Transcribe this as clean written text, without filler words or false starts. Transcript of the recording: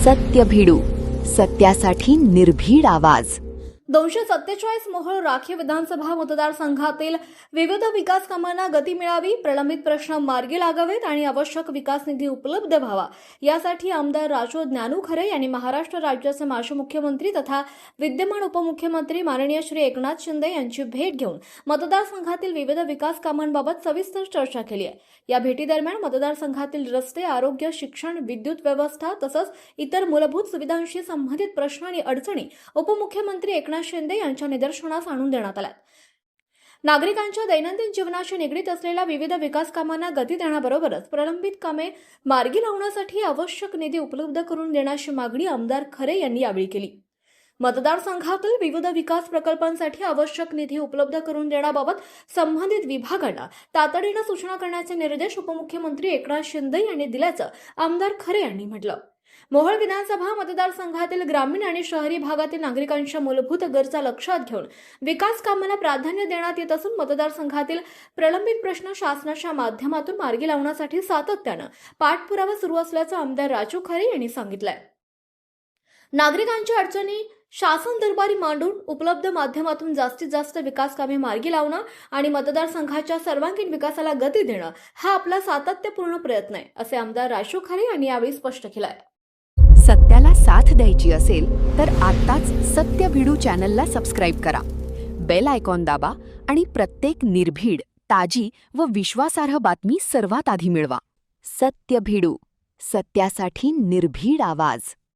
सत्य भिडू, सत्यासाठी निर्भीड आवाज. 247 मोहोळ राखीव विधानसभा मतदारसंघातील विविध विकास कामांना गती मिळावी, प्रलंबित प्रश्न मार्गी लागावेत आणि आवश्यक विकास निधी उपलब्ध व्हावा यासाठी आमदार राजू ज्ञानू खरे यांनी महाराष्ट्र राज्याचे माजी मुख्यमंत्री तथा विद्यमान उपमुख्यमंत्री माननीय श्री एकनाथ शिंदे यांची भेट घेऊन मतदारसंघातील विविध विकास कामांबाबत सविस्तर चर्चा केली आहे. या भेटीदरम्यान मतदारसंघातील रस्ते, आरोग्य, शिक्षण, विद्युत व्यवस्था तसंच इतर मूलभूत सुविधांशी संबंधित प्रश्न आणि अडचणी उपमुख्यमंत्री एकनाथ शिंदे यांच्या निदर्शनास आणून देण्यात आल्या. नागरिकांच्या दैनंदिन जीवनाशी निगडीत असलेल्या विविध विकास कामांना गती देण्याबरोबरच प्रलंबित कामे मार्गी लावण्यासाठी आवश्यक निधी उपलब्ध करून देण्याची मागणी आमदार खरे यांनी यावेळी केली. मतदारसंघातील विविध विकास प्रकल्पांसाठी आवश्यक निधी उपलब्ध करून देण्याबाबत संबंधित विभागांना तातडीने सूचना करण्याचे निर्देश उपमुख्यमंत्री एकनाथ शिंदे यांनी दिल्याचं आमदार खरे यांनी म्हटलं. मोहोळ विधानसभा मतदारसंघातील ग्रामीण आणि शहरी भागातील नागरिकांच्या मूलभूत गरजा लक्षात घेऊन विकास कामांना प्राधान्य देण्यात येत असून मतदारसंघातील प्रलंबित प्रश्न शासनाच्या माध्यमातून मार्गी लावण्यासाठी सातत्यानं पाठपुरावा सुरू असल्याचं आमदार राजू खरे यांनी सांगितलंय. नागरिकांच्या अडचणी शासन दरबारी मांडून उपलब्ध माध्यमातून जास्तीत जास्त विकास कामे मार्गी लावणं आणि मतदारसंघाच्या सर्वांगीण विकासाला गती देणं हा आपला सातत्यपूर्ण प्रयत्न आहे, असे आमदार राजू खरे यांनी यावेळी स्पष्ट केलंय. सत्याला साथ द्यायची असेल तर आत्ताच सत्य भिडू चॅनलला सबस्क्राईब करा. बेल आयकॉन दाबा आणि प्रत्येक निर्भीड, ताजी व विश्वासार्ह बातमी सर्वात आधी मिळवा. सत्य भिडू, सत्यासाठी निर्भीड आवाज.